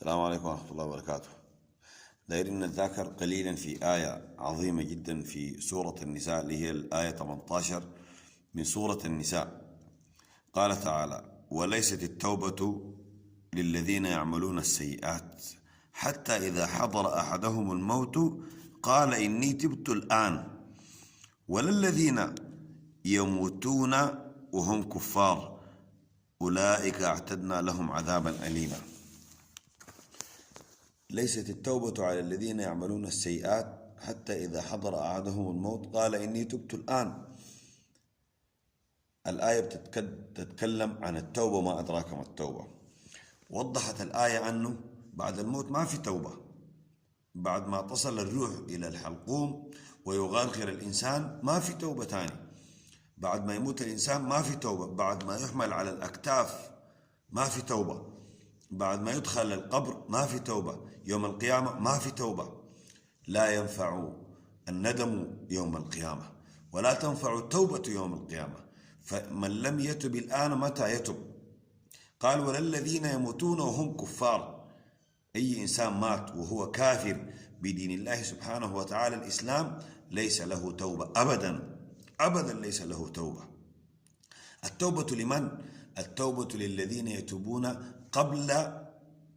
السلام عليكم ورحمة الله وبركاته. دايرين نتذاكر قليلا في آية عظيمة جدا في سورة النساء اللي هي الآية 18 من سورة النساء. قال تعالى: وليست التوبة للذين يعملون السيئات حتى إذا حضر أحدهم الموت قال إني تبت الآن ولا الذين يموتون وهم كفار أولئك أعتدنا لهم عذابا أليما. ليست التوبة على الذين يعملون السيئات حتى إذا حضر أحدهم الموت قال إني تبت الآن. الآية تتكلم عن التوبة، ما أدراك ما التوبة. وضحت الآية أنه بعد الموت ما في توبة، بعد ما تصل الروح إلى الحلقوم ويغرغر الإنسان ما في توبة تاني، بعد ما يموت الإنسان ما في توبة، بعد ما يحمل على الأكتاف ما في توبة، بعد ما يدخل القبر ما في توبة، يوم القيامة ما في توبة. لا ينفع الندم يوم القيامة ولا تنفع التوبة يوم القيامة. فمن لم يتب الآن متى يتب؟ قال: ولا الذين يموتون وهم كفار. أي إنسان مات وهو كافر بدين الله سبحانه وتعالى الإسلام ليس له توبة أبدا أبدا، ليس له توبة. التوبة لمن؟ التوبة للذين يتوبون قبل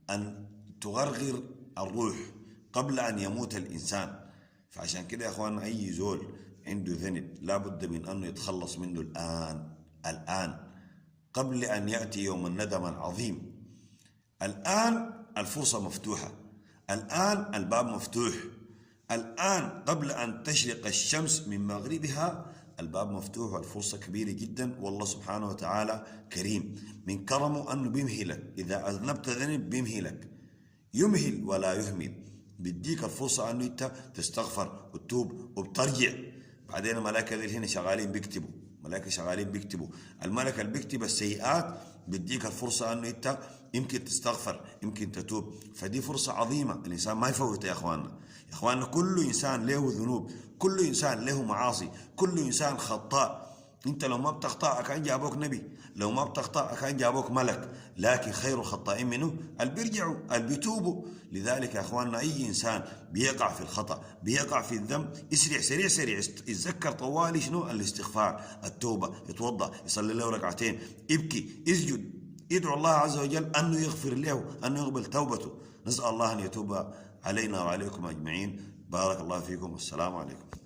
أن تغرغر الروح، قبل أن يموت الإنسان. فعشان كده يا أخوان، أي زول عنده ذنب لابد من أنه يتخلص منه الآن قبل أن يأتي يوم الندم العظيم. الآن الفرصة مفتوحة، الآن الباب مفتوح، الآن قبل أن تشرق الشمس من مغربها الباب مفتوح، والفرصة كبيرة جدا. والله سبحانه وتعالى كريم، من كرمه أنه بيمهلك. إذا أذنبت ذنب بيمهلك، يمهل ولا يهمل، بيديك الفرصة أنه أنت تستغفر وتتوب وبترجع. بعدين الملائكة اللي هنا شغالين بيكتبوا، ملائكة شغالين بيكتبوا، الملك اللي بيكتب السيئات بيديك الفرصة أنه أنت يمكن تستغفر، يمكن تتوب. فدي فرصة عظيمة الإنسان ما يفوتها يا أخواننا. يا أخواننا، كل إنسان له ذنوب، كل إنسان له معاصي، كل إنسان خطاء. أنت لو ما بتخطأ كان جابوك نبي، لو ما بتخطأ كان جابوك ملك، لكن خير الخطائين منه اللي بيرجعوا اللي بيتوبوا. لذلك يا أخواننا، أي إنسان بيقع في الخطأ، بيقع في الذنب، يسرع سريع سريع يتذكر طوالي شنو الاستغفار، التوبة، يتوضأ، يصلي له ركعتين، يبكي، يسجد، يدعو الله عز وجل أنه يغفر له، أنه يقبل توبته. نسأل الله أن يتوب علينا وعليكم أجمعين. بارك الله فيكم والسلام عليكم.